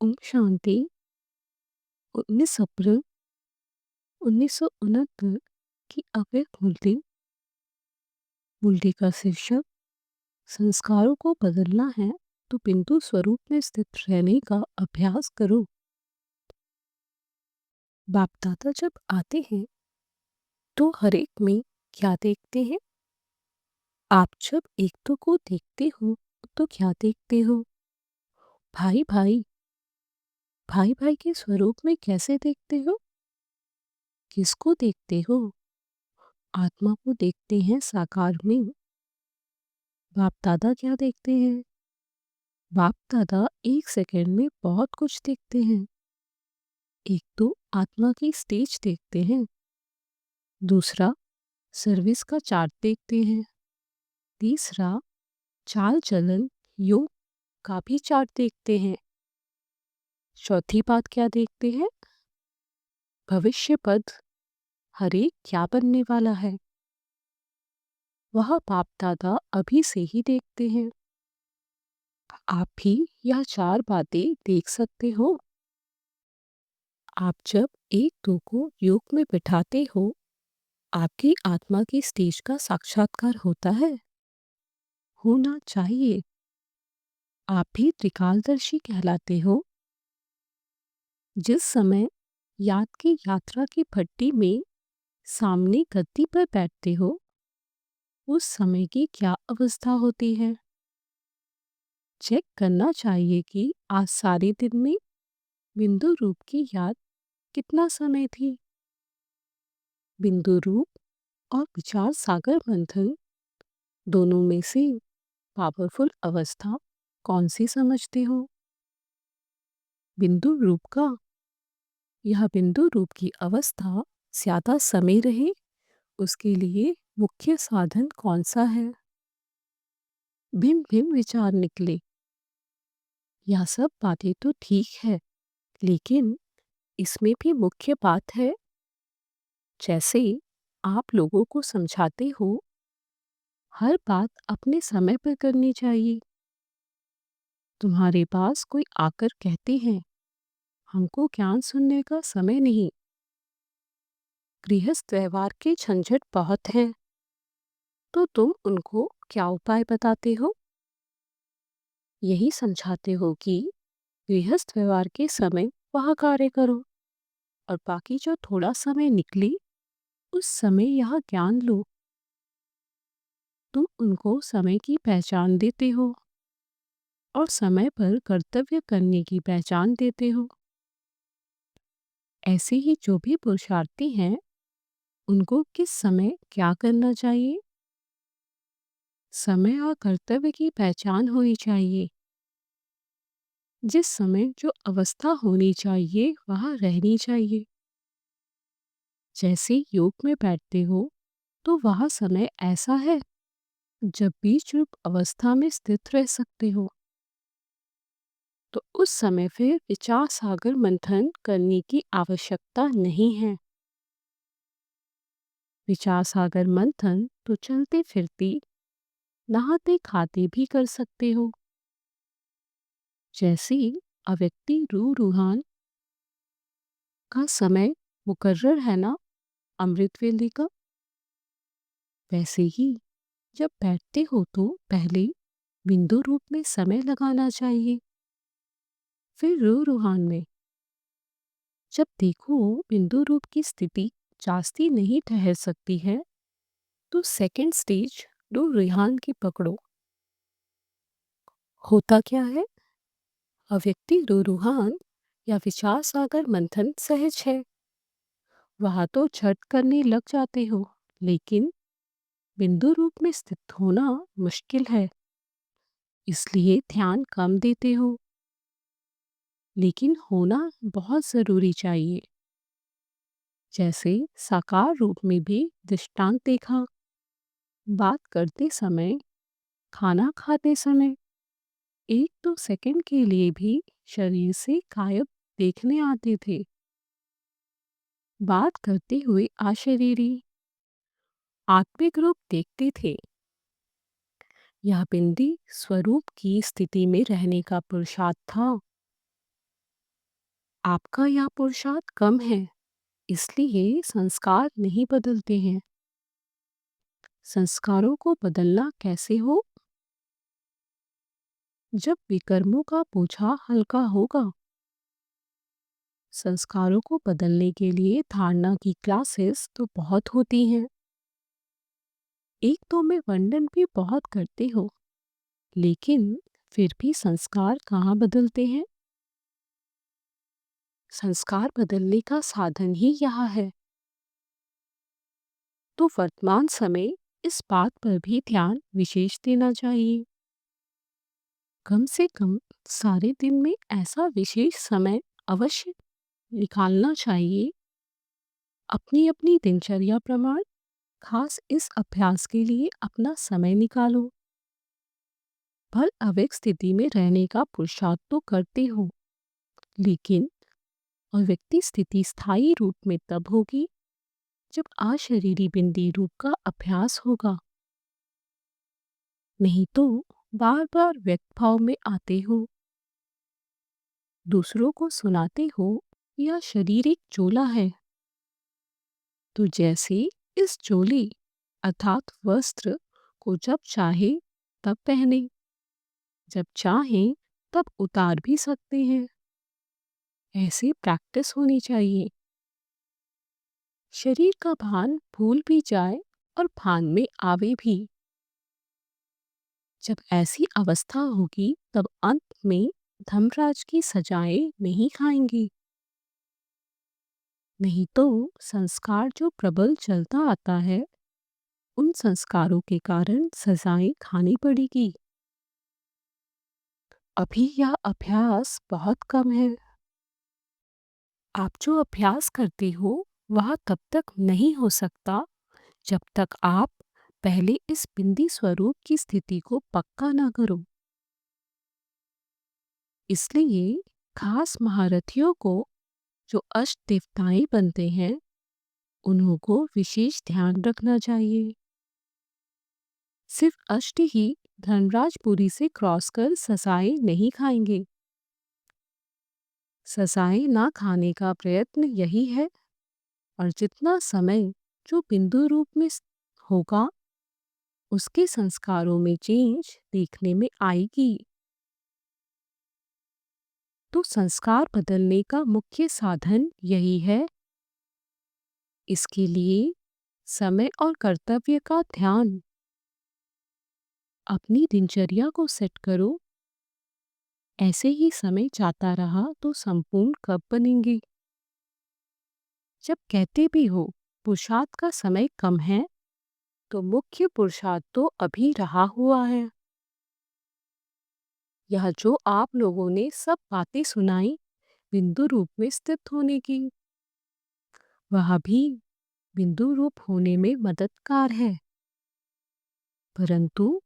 ओम शांति। 19 अप्रैल 1969 की अव्यक्त मूर्ति का शीर्षक संस्कारों को बदलना है तो बिंदु स्वरूप में स्थित रहने का अभ्यास करो। बाप दादा जब आते हैं तो हर एक में क्या देखते हैं? आप जब एकता को देखते हो तो क्या देखते हो? भाई भाई भाई भाई के स्वरूप में कैसे देखते हो? किसको देखते हो? आत्मा को देखते हैं साकार में। बाप दादा क्या देखते हैं? बाप दादा एक सेकंड में बहुत कुछ देखते हैं। एक तो आत्मा की स्टेज देखते हैं, दूसरा सर्विस का चार्ट देखते हैं, तीसरा चाल चलन योग का भी चार्ट देखते हैं। चौथी बात क्या देखते हैं? भविष्य पद हर एक क्या बनने वाला है, वह बाप दादा अभी से ही देखते हैं। आप भी यह चार बातें देख सकते हो। आप जब एक दो को योग में बिठाते हो, आपकी आत्मा की स्टेज का साक्षात्कार होता है, होना चाहिए। आप भी त्रिकालदर्शी कहलाते हो। जिस समय याद की यात्रा की भट्टी में सामने गद्दी पर बैठते हो, उस समय की क्या अवस्था होती है? चेक करना चाहिए कि आज सारे दिन में बिंदु रूप की याद कितना समय थी। बिंदु रूप और विचार सागर मंथन दोनों में से पावरफुल अवस्था कौन सी समझते हो? बिंदु रूप का। यह बिंदु रूप की अवस्था ज्यादा समय रहे, उसके लिए मुख्य साधन कौन सा है? भिन्न भिन्न विचार निकले। यह सब बातें तो ठीक है, लेकिन इसमें भी मुख्य बात है, जैसे आप लोगों को समझाते हो, हर बात अपने समय पर करनी चाहिए। तुम्हारे पास कोई आकर कहते हैं, हमको ज्ञान सुनने का समय नहीं, गृहस्थ व्यवहार के झंझट बहुत हैं, तो तुम उनको क्या उपाय बताते हो? यही समझाते हो कि गृहस्थ व्यवहार के समय वह कार्य करो और बाकी जो थोड़ा समय निकले उस समय यह ज्ञान लो। तुम उनको समय की पहचान देते हो और समय पर कर्तव्य करने की पहचान देते हो। ऐसे ही जो भी पुरुषार्थी हैं, उनको किस समय क्या करना चाहिए, समय और कर्तव्य की पहचान होनी चाहिए। जिस समय जो अवस्था होनी चाहिए वहाँ रहनी चाहिए। जैसे योग में बैठते हो तो वह समय ऐसा है जब बीच रूप अवस्था में स्थित रह सकते हो, तो उस समय फिर विचार सागर मंथन करने की आवश्यकता नहीं है। विचार सागर मंथन तो चलते फिरते नहाते खाते भी कर सकते हो। जैसे अव्यक्ति रूहान का समय मुकर्रर है ना अमृत वेले का, वैसे ही जब बैठते हो तो पहले बिंदु रूप में समय लगाना चाहिए, फिर रूहान में। जब देखो बिंदु रूप की स्थिति जास्ती नहीं ठहर सकती है, तो सेकंड स्टेज रूहान की पकड़ो। होता क्या है? अव्यक्ति रूहान या विचार सागर मंथन सहज है, वहां तो झट करने लग जाते हो, लेकिन बिंदु रूप में स्थित होना मुश्किल है, इसलिए ध्यान कम देते हो, लेकिन होना बहुत जरूरी चाहिए। जैसे साकार रूप में भी दृष्टांत देखा, बात करते समय, खाना खाते समय, एक दो सेकंड के लिए भी शरीर से गायब देखने आते थे। बात करते हुए अशरीरी आत्मिक रूप देखते थे। यह बिंदी स्वरूप की स्थिति में रहने का पुरुषार्थ था। आपका यहाँ पुरुषार्थ कम है, इसलिए संस्कार नहीं बदलते हैं। संस्कारों को बदलना कैसे हो? जब विकर्मों का बोझा हल्का होगा। संस्कारों को बदलने के लिए धारणा की क्लासेस तो बहुत होती हैं। एक तो में वर्णन भी बहुत करते हो, लेकिन फिर भी संस्कार कहाँ बदलते हैं? संस्कार बदलने का साधन ही यहाँ है। तो वर्तमान समय इस बात पर भी ध्यान विशेष देना चाहिए। कम से कम सारे दिन में ऐसा विशेष समय अवश्य निकालना चाहिए। अपनी अपनी दिनचर्या प्रमाण खास इस अभ्यास के लिए अपना समय निकालो। फल अवेक स्थिति में रहने का पुरुषार्थ तो करते हो, लेकिन अव्यक्ति स्थिति स्थायी रूप में तब होगी जब अशरीरी बिंदी रूप का अभ्यास होगा। नहीं तो बार बार व्यक्त भाव में आते हो, दूसरों को सुनाते हो या शरीर एक चोला है, तो जैसे इस चोले अर्थात वस्त्र को जब चाहे तब पहने, जब चाहें तब उतार भी सकते हैं। ऐसी प्रैक्टिस होनी चाहिए। शरीर का भान भूल भी जाए और भान में आवे भी। जब ऐसी अवस्था होगी तब अंत में धर्मराज की सजाएं नहीं खाएंगी। नहीं तो संस्कार जो प्रबल चलता आता है, उन संस्कारों के कारण सजाएं खानी पड़ेगी। अभी यह अभ्यास बहुत कम है। आप जो अभ्यास करते हो वह तब तक नहीं हो सकता जब तक आप पहले इस बिंदी स्वरूप की स्थिति को पक्का ना करो। इसलिए खास महारथियों को जो अष्ट देवताएं बनते हैं, उन्हों को विशेष ध्यान रखना चाहिए। सिर्फ अष्ट ही धर्मराजपुरी से क्रॉस कर सजाएं नहीं खाएंगे। सजाएं ना खाने का प्रयत्न यही है, और जितना समय जो बिंदु रूप में होगा उसके संस्कारों में चेंज देखने में आएगी। तो संस्कार बदलने का मुख्य साधन यही है। इसके लिए समय और कर्तव्य का ध्यान। अपनी दिनचर्या को सेट करो। ऐसे ही समय जाता रहा तो संपूर्ण कब बनेंगे? जब कहते भी हो पुरुषार्थ का समय कम है, तो मुख्य पुरुषार्थ तो अभी रहा हुआ है। यह जो आप लोगों ने सब बातें सुनाई बिंदु रूप में स्थित होने की, वह भी बिंदु रूप होने में मददगार है। परंतु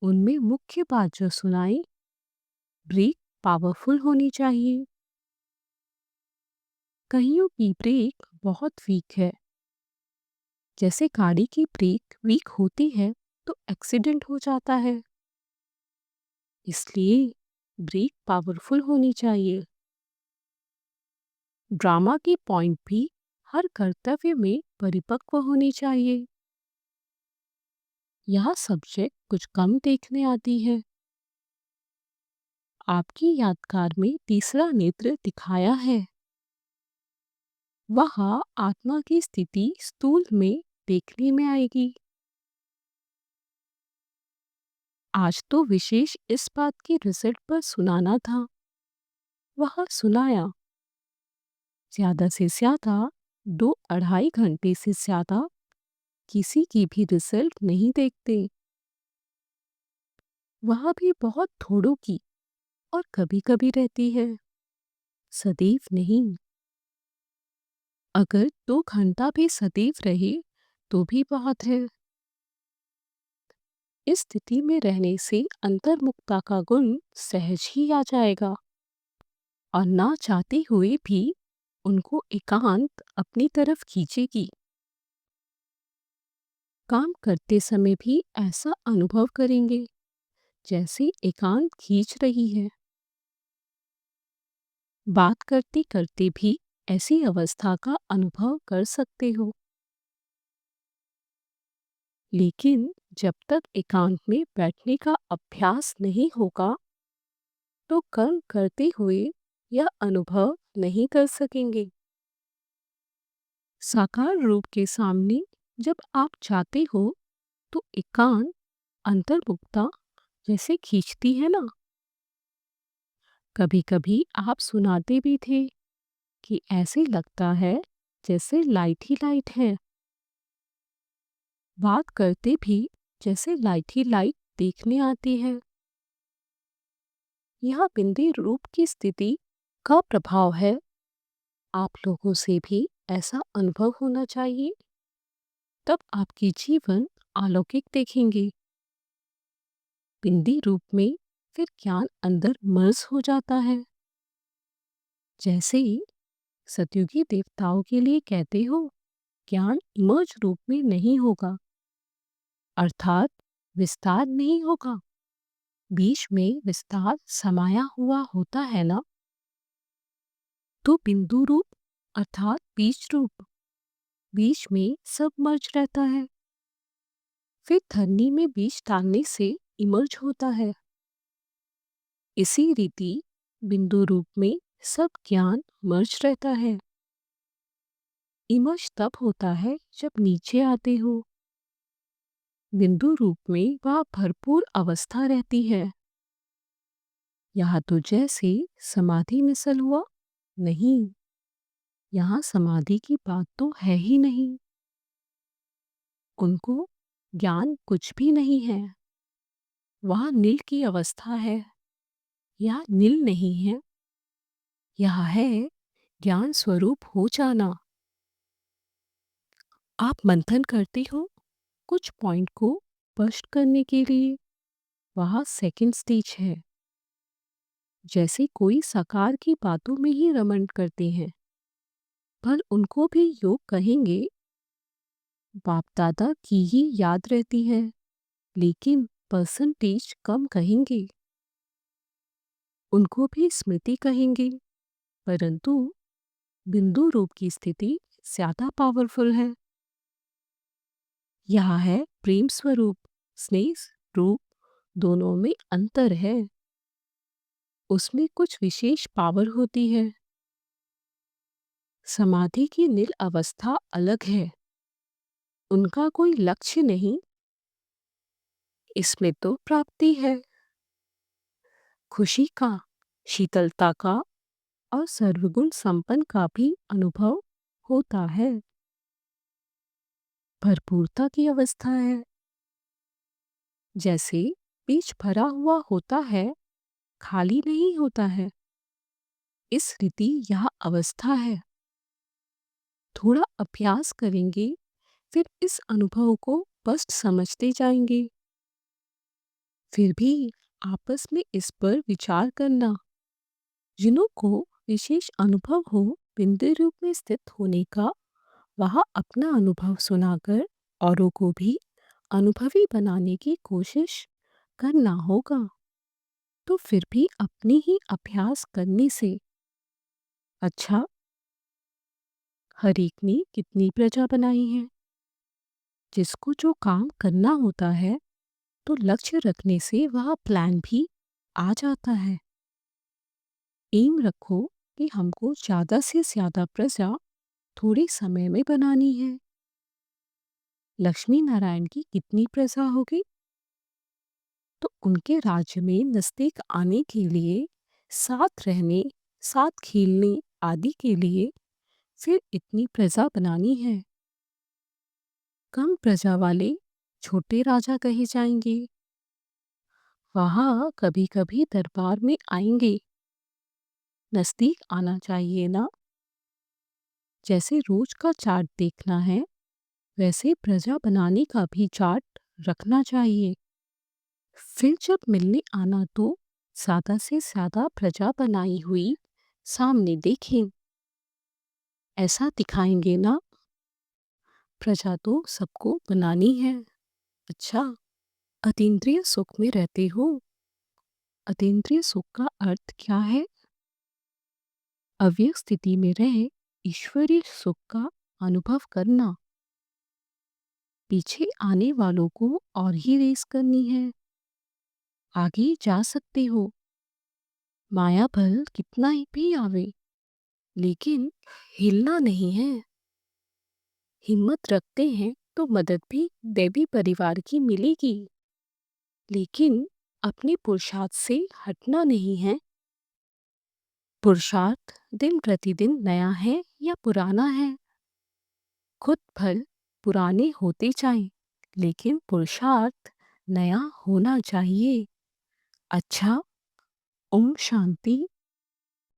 उनमें मुख्य बात जो सुनाई, ब्रेक पावरफुल होनी चाहिए। कईयों की ब्रेक बहुत वीक है। जैसे गाड़ी की ब्रेक वीक होती है तो एक्सीडेंट हो जाता है। इसलिए ब्रेक पावरफुल होनी चाहिए। ड्रामा की पॉइंट भी हर कर्तव्य में परिपक्व होनी चाहिए। यह सब्जेक्ट कुछ कम देखने आती है। आपकी यादगार में तीसरा नेत्र दिखाया है। वह आत्मा की स्थिति स्थूल में देखने में आएगी। आज तो विशेष इस बात की रिजल्ट पर सुनाना था। वह सुनाया। ज्यादा से ज्यादा 2-2.5 घंटे से ज्यादा किसी की भी रिजल्ट नहीं देखते। वह भी बहुत थोड़ों की और कभी कभी रहती है, सदैव नहीं। अगर 2 घंटा भी सदैव रहे तो भी बहुत है। इस स्थिति में रहने से अंतर्मुखता का गुण सहज ही आ जाएगा, और ना चाहते हुए भी उनको एकांत अपनी तरफ खींचेगी। काम करते समय भी ऐसा अनुभव करेंगे जैसे एकांत खींच रही है। बात करते करते भी ऐसी अवस्था का अनुभव कर सकते हो। लेकिन जब तक एकांत में बैठने का अभ्यास नहीं होगा, तो कर्म करते हुए यह अनुभव नहीं कर सकेंगे। साकार रूप के सामने जब आप जाते हो, तो एकांत अंतर्मुखता जैसे खींचती है ना। कभी कभी आप सुनाते भी थे कि ऐसे लगता है जैसे लाइट ही लाइट है। बात करते भी जैसे लाइट ही लाइट देखने आती है। यह बिंदी रूप की स्थिति का प्रभाव है। आप लोगों से भी ऐसा अनुभव होना चाहिए, तब आपकी जीवन अलौकिक देखेंगे। बिंदी रूप में फिर ज्ञान अंदर मर्ज हो जाता है। जैसे ही सतयुगी देवताओं के लिए कहते हो, ज्ञान इमर्ज रूप में नहीं होगा, अर्थात विस्तार नहीं होगा। बीच में विस्तार समाया हुआ होता है ना, तो बिंदु रूप अर्थात बीज रूप, बीच में सब मर्ज रहता है। फिर धरनी में बीज डालने से इमर्ज होता है। इसी रीति बिंदु रूप में सब ज्ञान मर्ज रहता है। इमर्ज तब होता है जब नीचे आते हो। बिंदु रूप में वह भरपूर अवस्था रहती है। यहाँ तो जैसे समाधि मिसल हुआ, नहीं, यहाँ समाधि की बात तो है ही नहीं। उनको ज्ञान कुछ भी नहीं है। वहाँ नील की अवस्था है। यह नील नहीं है, यह है ज्ञान स्वरूप हो जाना। आप मंथन करते हो कुछ पॉइंट को स्पष्ट करने के लिए, वह सेकंड स्टेज है। जैसे कोई साकार की बातों में ही रमण करते हैं, पर उनको भी योग कहेंगे, बाप दादा की ही याद रहती है, लेकिन परसेंटेज कम कहेंगे। उनको भी स्मृति कहेंगे, परंतु बिंदु रूप की स्थिति ज्यादा पावरफुल है। यह है प्रेम स्वरूप, स्नेह रूप, दोनों में अंतर है। उसमें कुछ विशेष पावर होती है। समाधि की नील अवस्था अलग है। उनका कोई लक्ष्य नहीं, इसमें तो प्राप्ति है, खुशी का, शीतलता का और सर्वगुण संपन्न का भी अनुभव होता है। भरपूरता की अवस्था है। जैसे बीज भरा हुआ होता है, खाली नहीं होता है। इस रीति यह अवस्था है। थोड़ा अभ्यास करेंगे, फिर इस अनुभव को स्पष्ट समझते जाएंगे। फिर भी आपस में इस पर विचार करना। जिन्हों को विशेष अनुभव हो बिंदु रूप में स्थित होने का, वह अपना अनुभव सुनाकर औरों को भी अनुभवी बनाने की कोशिश करना होगा। तो फिर भी अपनी ही अभ्यास करने से अच्छा, हर एक ने कितनी प्रजा बनाई है। जिसको जो काम करना होता है, तो लक्ष्य रखने से वह प्लान भी आ जाता है। एम रखो कि हमको ज़्यादा से ज़्यादा प्रजा थोड़े समय में बनानी है। लक्ष्मी नारायण की कितनी प्रजा होगी, तो उनके राज्य में नज़दीक आने के लिए, साथ रहने, साथ खेलने आदि के लिए फिर इतनी प्रजा बनानी है। कम प्रजा वाले छोटे राजा कहे जाएंगे। वहाँ कभी कभी दरबार में आएंगे। नज़दीक आना चाहिए ना। जैसे रोज का चार्ट देखना है, वैसे प्रजा बनाने का भी चार्ट रखना चाहिए। फिर जब मिलने आना, तो ज़्यादा से ज़्यादा प्रजा बनाई हुई सामने देखें। ऐसा दिखाएंगे ना, प्रजा तो सबको बनानी है। अच्छा, अतीन्द्रिय सुख में रहते हो। अतीन्द्रिय सुख का अर्थ क्या है? अव्यक्त स्थिति में रह ईश्वरीय सुख का अनुभव करना। पीछे आने वालों को और ही रेस करनी है, आगे जा सकते हो। माया बल कितना ही भी आवे, लेकिन हिलना नहीं है। हिम्मत रखते हैं तो मदद भी देवी परिवार की मिलेगी, लेकिन अपने पुरुषार्थ से हटना नहीं है। पुरुषार्थ दिन प्रतिदिन नया है या पुराना है, खुद फल पुराने होते जाएं, लेकिन पुरुषार्थ नया होना चाहिए। अच्छा, ओम शांति।